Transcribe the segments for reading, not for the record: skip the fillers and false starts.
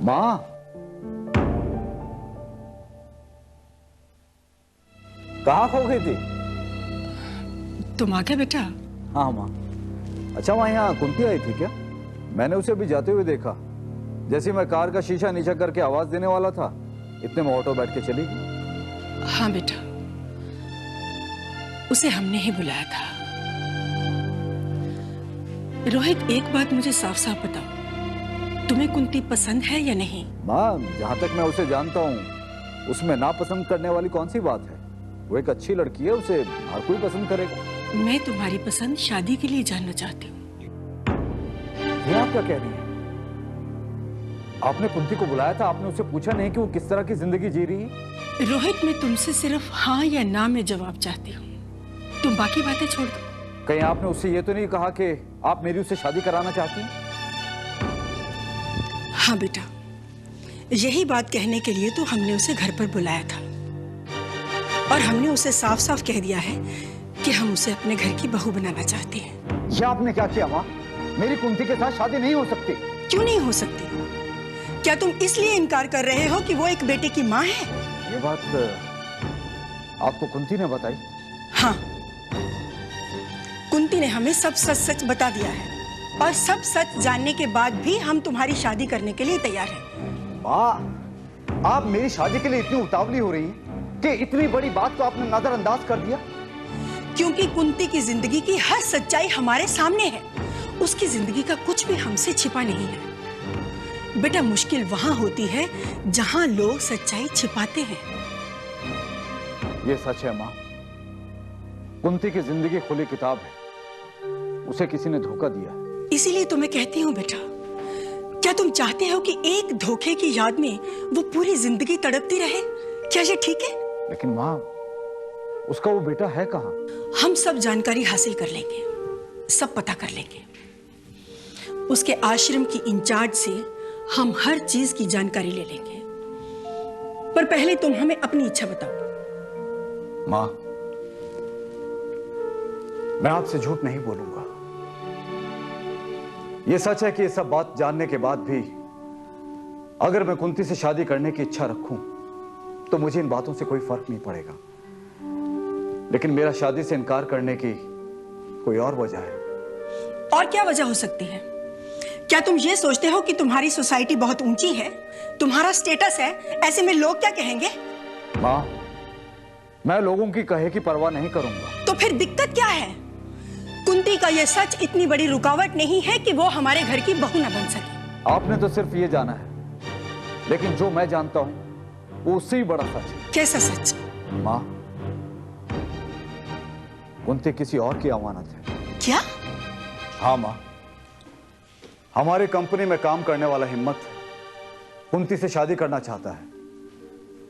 माँ, कहाँ खो गई थी? तुम आ गए बेटा? हाँ माँ। अच्छा माँ, यहाँ कुंती आई थी क्या? मैंने उसे अभी जाते हुए देखा। जैसे मैं कार का शीशा नीचा करके आवाज देने वाला था, इतने में ऑटो बैठ के चली गई। हाँ बेटा, उसे हमने ही बुलाया था। रोहित, एक बात मुझे साफ साफ बताओ, तुम्हें कुंती पसंद है या नहीं? माँ, जहाँ तक मैं उसे जानता हूँ, उसमें नापसंद करने वाली कौन सी बात है? वो एक अच्छी लड़की है, उसे हर कोई पसंद करेगा। मैं तुम्हारी पसंद शादी के लिए जानना चाहती हूँ। ये आप क्या कह रही हैं? आपने कुंती को बुलाया था, आपने उससे पूछा नहीं कि वो किस तरह की जिंदगी जी रही है? रोहित, मैं तुमसे सिर्फ हाँ या ना में जवाब चाहती हूँ, तुम बाकी बातें छोड़ दो। कहीं आपने उससे ये तो नहीं कहा कि आप मेरी उससे शादी कराना चाहती हैं? हाँ बेटा, यही बात कहने के लिए तो हमने उसे घर पर बुलाया था, और हमने उसे साफ साफ कह दिया है कि हम उसे अपने घर की बहू बनाना चाहते हैं। ये आपने क्या किया माँ? मेरी कुंती के साथ शादी नहीं हो सकती। क्यों नहीं हो सकती? क्या तुम इसलिए इनकार कर रहे हो कि वो एक बेटे की माँ है? ये बात आपको कुंती ने बताई? हाँ, कुंती ने हमें सब सच सच बता दिया है, और सब सच जानने के बाद भी हम तुम्हारी शादी करने के लिए तैयार हैं। माँ, आप मेरी शादी के लिए इतनी उतावली हो रही हैं कि इतनी बड़ी बात को आपने नजरअंदाज कर दिया? क्योंकि कुंती की जिंदगी की हर सच्चाई हमारे सामने है। उसकी जिंदगी का कुछ भी हमसे छिपा नहीं है। बेटा, मुश्किल वहां होती है जहां लोग सच्चाई छिपाते हैं। ये सच है माँ, कुंती की जिंदगी खुली किताब है, उसे किसी ने धोखा दिया है। इसीलिए तो मैं कहती हूँ बेटा, क्या तुम चाहते हो कि एक धोखे की याद में वो पूरी जिंदगी तड़पती रहे? क्या ये ठीक है? लेकिन माँ, उसका वो बेटा है कहाँ? हम सब जानकारी हासिल कर लेंगे, सब पता कर लेंगे। उसके आश्रम की इंचार्ज से हम हर चीज की जानकारी ले लेंगे। पर पहले तुम हमें अपनी इच्छा बताओ। माँ, मैं आपसे झूठ नहीं बोलूंगा। यह सच है कि यह सब बात जानने के बाद भी अगर मैं कुंती से शादी करने की इच्छा रखूं तो मुझे इन बातों से कोई फर्क नहीं पड़ेगा। लेकिन मेरा शादी से इनकार करने की कोई और वजह है। और क्या वजह हो सकती है? क्या तुम ये सोचते हो कि तुम्हारी सोसाइटी बहुत ऊंची है, तुम्हारा स्टेटस है, ऐसे में लोग क्या कहेंगे? माँ, मैं लोगों की कहे की परवाह नहीं करूंगा। तो फिर दिक्कत क्या है? कुंती का यह सच इतनी बड़ी रुकावट नहीं है कि वो हमारे घर की बहू न बन सके। आपने तो सिर्फ ये जाना है, लेकिन जो मैं जानता हूं वो उससे ही बड़ा सच है। कैसा सच? माँ, कुंती किसी और की अमानत है। क्या? हाँ माँ, हमारी कंपनी में काम करने वाला हिम्मत कुंती से शादी करना चाहता है,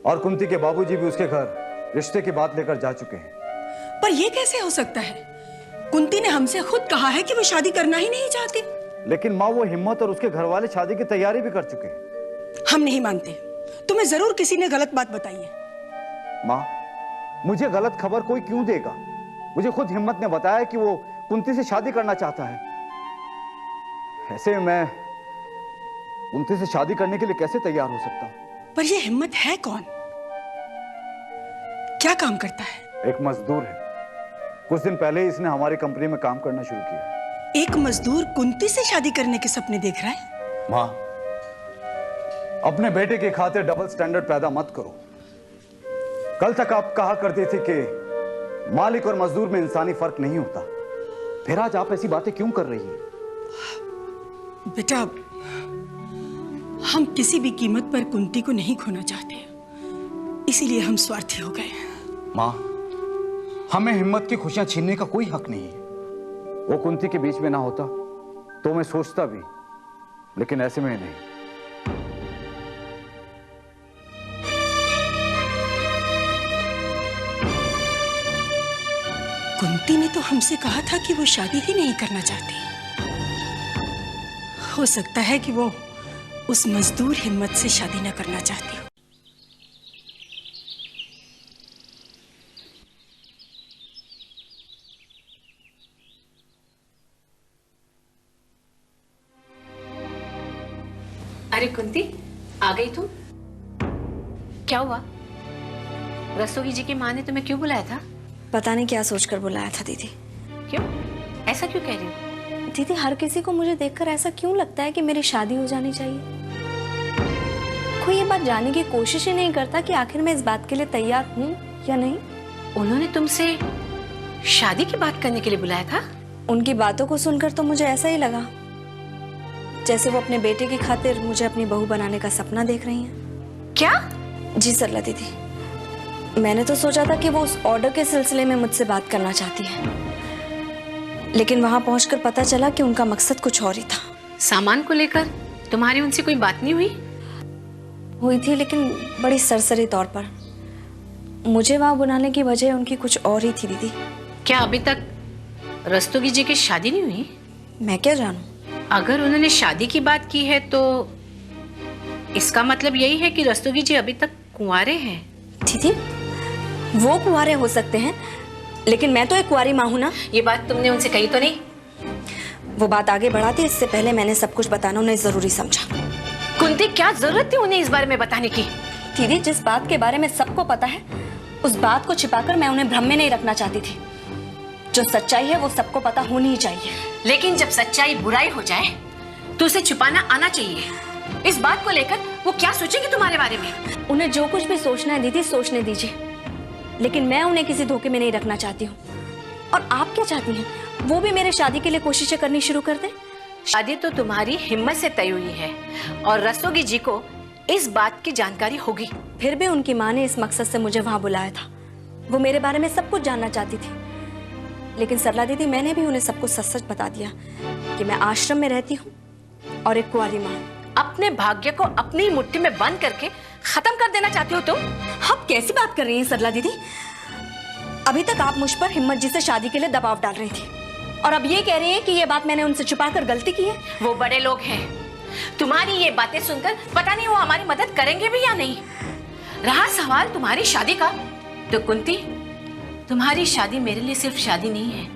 और कुंती के बाबूजी भी उसके घर रिश्ते की बात लेकर जा चुके हैं। पर यह कैसे हो सकता है? कुंती ने हमसे खुद कहा है कि वो शादी करना ही नहीं चाहती। लेकिन माँ, वो हिम्मत और उसके घर वाले शादी की तैयारी भी कर चुके हैं। हम नहीं मानते, तुम्हें जरूर किसी ने गलत बात बताई है। माँ, मुझे गलत खबर कोई क्यों देगा? मुझे खुद हिम्मत ने बताया कि वो कुंती से शादी करना चाहता है। ऐसे में मैं कुंती से शादी करने के लिए कैसे तैयार हो सकता हूं? पर ये हिम्मत है कौन? क्या काम करता है? एक मजदूर है। कुछ दिन पहले ही इसने हमारी कंपनी में काम करना शुरू किया। एक मजदूर कुंती से शादी करने के सपने देख रहा है? माँ, अपने बेटे की खातिर डबल स्टैंडर्ड पैदा मत करो। कल तक आप कहा करती थी कि मालिक और मजदूर में इंसानी फर्क नहीं होता, फिर आज आप ऐसी बातें क्यों कर रही हैं? बेटा, हम किसी भी कीमत पर कुंती को नहीं खोना चाहते, इसीलिए हम स्वार्थी हो गए। माँ, हमें हिम्मत की खुशियां छीनने का कोई हक नहीं है। वो कुंती के बीच में ना होता तो मैं सोचता भी, लेकिन ऐसे में नहीं। कुंती ने तो हमसे कहा था कि वो शादी ही नहीं करना चाहती। हो सकता है कि वो उस मजदूर हिम्मत से शादी न करना चाहती हो। अरे कुंती, आ गई तुम? क्या हुआ? रस्तोगी जी की माँ ने तुम्हें क्यों बुलाया था? पता नहीं क्या सोचकर बुलाया था दीदी। क्यों? ऐसा क्यों कह रही हो? दीदी, हर किसी को मुझे देखकर ऐसा क्यों लगता है कि मेरी शादी हो जानी चाहिए? कोई ये बात जानने की कोशिश ही नहीं करता कि आखिर मैं इस बात के लिए तैयार हूँ या नहीं। उन्होंने तुमसे शादी की बात करने के लिए बुलाया था? उनकी बातों को सुनकर तो मुझे ऐसा ही लगा जैसे वो अपने बेटे की खातिर मुझे अपनी बहू बनाने का सपना देख रही हैं। क्या? जी सरला दीदी, मैंने तो सोचा था कि वो उस ऑर्डर के सिलसिले में मुझसे बात करना चाहती है, लेकिन वहां पहुंचकर पता चला कि उनका मकसद कुछ और ही था। सामान को लेकर तुम्हारी उनसे कोई बात नहीं हुई? हुई थी, लेकिन बड़ी सरसरी तौर पर। मुझे वहां बुलाने की वजह उनकी कुछ और ही थी दीदी। क्या अभी तक रस्तोगी जी की शादी नहीं हुई? मैं क्या जानूं? अगर उन्होंने शादी की बात की है तो इसका मतलब यही है कि रस्तोगी जी अभी तक कुंवारे हैं। दीदी, वो कुंवारे हो सकते हैं, लेकिन मैं तो एक कुंवारी माँ हूं ना। ये बात तुमने उनसे कही तो नहीं? वो बात आगे बढ़ाती इससे पहले मैंने सब कुछ बताना उन्हें जरूरी समझा। कुंती, क्या जरूरत थी उन्हें इस बारे में बताने की? दीदी, जिस बात के बारे में सबको पता है उस बात को छिपाकर मैं उन्हें भ्रम में नहीं रखना चाहती थी। जो सच्चाई है वो सबको पता होनी ही चाहिए। लेकिन जब सच्चाई बुराई हो जाए तो उसे छुपाना आना चाहिए। इस बात को लेकर वो क्या सोचेंगे तुम्हारे बारे में? उन्हें जो कुछ भी सोचना है दीदी, सोचने दीजिए, लेकिन मैं उन्हें किसी धोखे में नहीं रखना चाहती हूँ। और आप क्या चाहती हैं? वो भी मेरे शादी के लिए कोशिशें करनी शुरू कर दें? शादी तो तुम्हारी हिम्मत से तय हुई है और रस्तोगी जी को इस बात की जानकारी होगी। फिर भी उनकी माँ ने इस मकसद से मुझे वहां बुलाया था। वो मेरे बारे में सब कुछ जानना चाहती थी, लेकिन सरला दीदी, मैंने भी उन्हें सब कुछ सच सच बता दिया कि मैं आश्रम में रहती हूँ और एक कुंवारी माँ। अपने भाग्य को अपनी मुट्ठी में बंद करके खत्म कर देना चाहती हो तुम? आप कैसी बात कर रही हैं सरला दीदी? अभी तक आप मुझ पर हिम्मत जी से शादी के लिए दबाव डाल रही थी, और अब ये कह रही हैं कि ये बात मैंने उनसे छुपाकर गलती की है। वो बड़े लोग हैं, तुम्हारी ये बातें सुनकर पता नहीं वो हमारी मदद करेंगे भी या नहीं। रहा सवाल तुम्हारी शादी का, तो कुंती, तुम्हारी शादी मेरे लिए सिर्फ शादी नहीं है,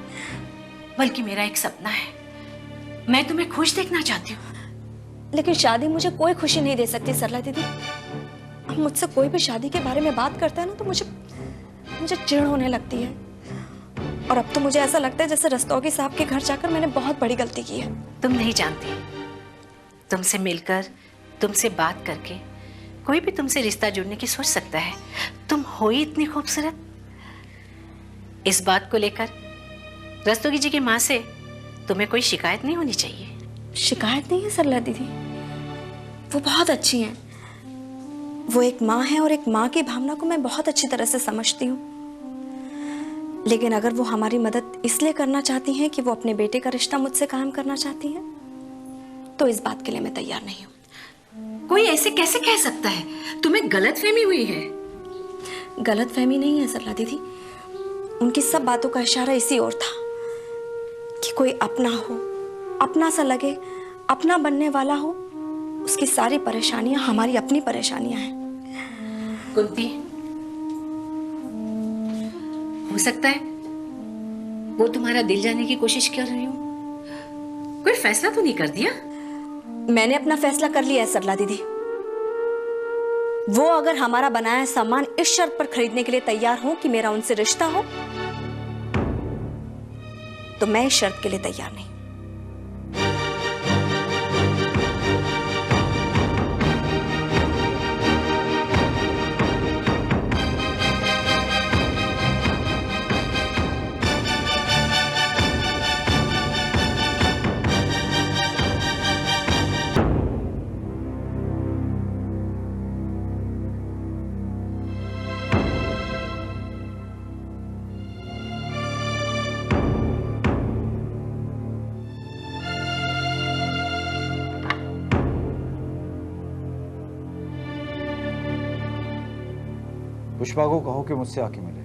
बल्कि मेरा एक सपना है। मैं तुम्हें खुश देखना चाहती हूँ। लेकिन शादी मुझे कोई खुशी नहीं दे सकती सरला दीदी। अब मुझसे कोई भी शादी के बारे में बात करता है ना तो मुझे चिढ़ होने लगती है। और अब तो मुझे ऐसा लगता है जैसे रस्तोगी साहब के घर जाकर मैंने बहुत बड़ी गलती की है। तुम नहीं जानती, तुमसे मिलकर, तुमसे बात करके कोई भी तुमसे रिश्ता जुड़ने की सोच सकता है। तुम हो ही इतनी खूबसूरत। इस बात को लेकर रस्तोगी जी की माँ से तुम्हें कोई शिकायत नहीं होनी चाहिए। शिकायत नहीं है सरला दीदी, वो बहुत अच्छी हैं। वो एक माँ है और एक माँ की भावना को मैं बहुत अच्छी तरह से समझती हूँ। लेकिन अगर वो हमारी मदद इसलिए करना चाहती हैं कि वो अपने बेटे का रिश्ता मुझसे कायम करना चाहती हैं, तो इस बात के लिए मैं तैयार नहीं हूँ। कोई ऐसे कैसे कह सकता है? तुम्हें गलतफहमी हुई है। गलतफहमी नहीं है सरला दीदी, उनकी सब बातों का इशारा इसी ओर था कि कोई अपना हो, अपना सा लगे, अपना बनने वाला हो। उसकी सारी परेशानियां हमारी अपनी परेशानियां हैं। कुंती, हो सकता है वो तुम्हारा दिल जाने की कोशिश कर रही हो। कोई फैसला तो नहीं कर दिया? मैंने अपना फैसला कर लिया है सरला दीदी। वो अगर हमारा बनाया सामान इस शर्त पर खरीदने के लिए तैयार हो कि मेरा उनसे रिश्ता हो, तो मैं इस शर्त के लिए तैयार नहीं। पुष्पा को कहो कि मुझसे आके मिले।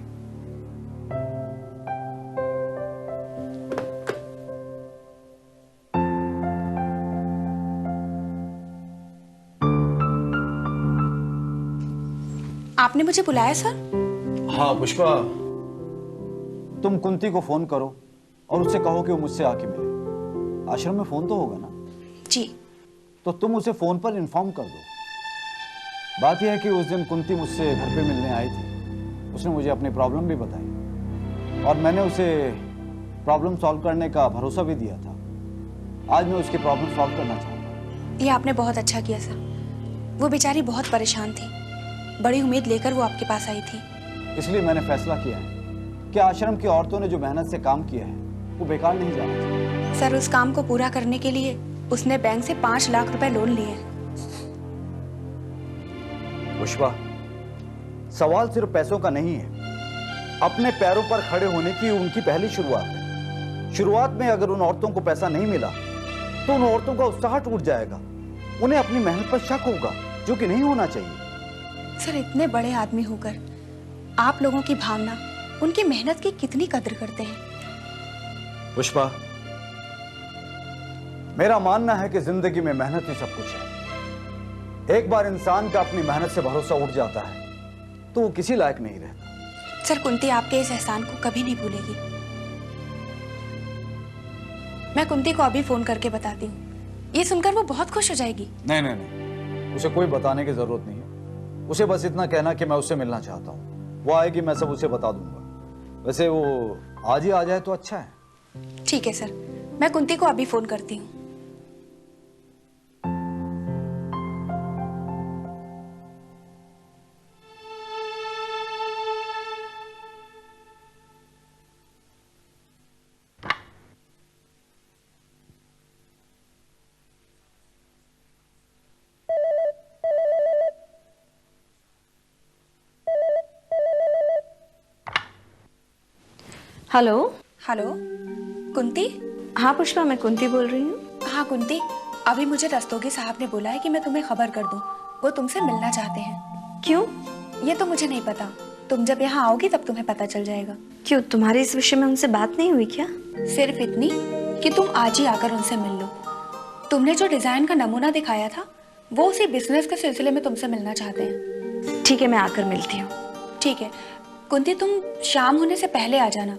आपने मुझे बुलाया सर? हाँ पुष्पा, तुम कुंती को फोन करो और उससे कहो कि वो मुझसे आके मिले। आश्रम में फोन तो होगा ना? जी। तो तुम उसे फोन पर इन्फॉर्म कर दो बात यह है कि उस दिन कुंती मुझसे घर पे मिलने आई थी। उसने मुझे अपनी प्रॉब्लम भी बताई और मैंने उसे प्रॉब्लम सॉल्व करने का भरोसा भी दिया था। आज मैं उसकी प्रॉब्लम सॉल्व करना चाहता हूँ। ये आपने बहुत अच्छा किया सर। वो बेचारी बहुत परेशान थी, बड़ी उम्मीद लेकर वो आपके पास आई थी। इसलिए मैंने फैसला किया है कि आश्रम की औरतों ने जो मेहनत से काम किया है वो बेकार नहीं जाना चाहिए। सर, उस काम को पूरा करने के लिए उसने बैंक से 5 लाख रुपए लोन लिए। पुष्पा, सवाल सिर्फ पैसों का नहीं है। अपने पैरों पर खड़े होने की उनकी पहली शुरुआत है। शुरुआत में अगर उन औरतों को पैसा नहीं मिला तो उन औरतों का उत्साह टूट जाएगा। उन्हें अपनी मेहनत पर शक होगा, जो कि नहीं होना चाहिए। सर, इतने बड़े आदमी होकर आप लोगों की भावना, उनकी मेहनत की कितनी कद्र करते हैं। पुष्पा, मेरा मानना है कि जिंदगी में मेहनत ही सब कुछ है। एक बार इंसान का अपनी मेहनत से भरोसा उठ जाता है तो वो किसी लायक नहीं रहता। सर, कुंती आपके इस एहसान को कभी नहीं भूलेगी। मैं कुंती को अभी फोन करके बताती हूँ। ये सुनकर वो बहुत खुश हो जाएगी। नहीं नहीं नहीं, उसे कोई बताने की जरूरत नहीं है। उसे बस इतना कहना कि मैं उससे मिलना चाहता हूँ। वो आएगी, मैं सब उसे बता दूंगा। वैसे वो आज ही आ जाए तो अच्छा है। ठीक है सर, मैं कुंती को अभी फोन करती हूँ। हेलो। हेलो, कुंती? हाँ पुष्पा, मैं कुंती बोल रही हूँ। हाँ कुंती, अभी मुझे रस्तोगी साहब ने बोला है कि मैं तुम्हें खबर कर दूं। वो तुमसे मिलना चाहते हैं। क्यों? ये तो मुझे नहीं पता। तुम जब यहाँ आओगी तब तुम्हें पता चल जाएगा। क्यों, तुम्हारी इस विषय में उनसे बात नहीं हुई क्या? सिर्फ इतनी कि तुम आज ही आकर उनसे मिल लो। तुमने जो डिजाइन का नमूना दिखाया था वो उसी बिजनेस के सिलसिले में तुमसे मिलना चाहते हैं। ठीक है, मैं आकर मिलती हूँ। ठीक है कुंती, तुम शाम होने से पहले आ जाना।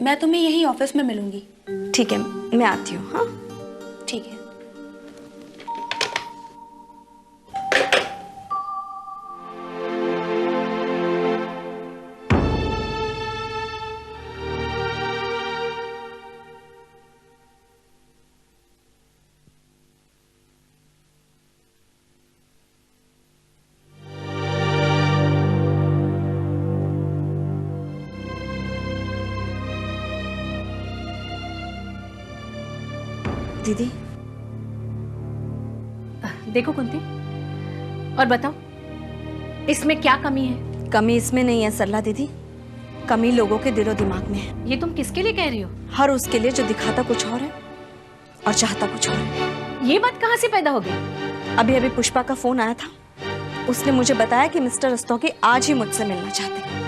मैं तुम्हें यहीं ऑफिस में मिलूंगी। ठीक है, मैं आती हूँ। हाँ ठीक है। दीदी, देखो कुंती, और बताओ इसमें क्या कमी है? कमी इसमें नहीं है सरला दीदी, कमी लोगों के दिलो दिमाग में है। ये तुम किसके लिए कह रही हो? हर उसके लिए जो दिखाता कुछ और है और चाहता कुछ और है। ये बात कहाँ से पैदा हो गई? अभी अभी पुष्पा का फोन आया था। उसने मुझे बताया कि मिस्टर रस्तोगी आज ही मुझसे मिलना चाहते हैं।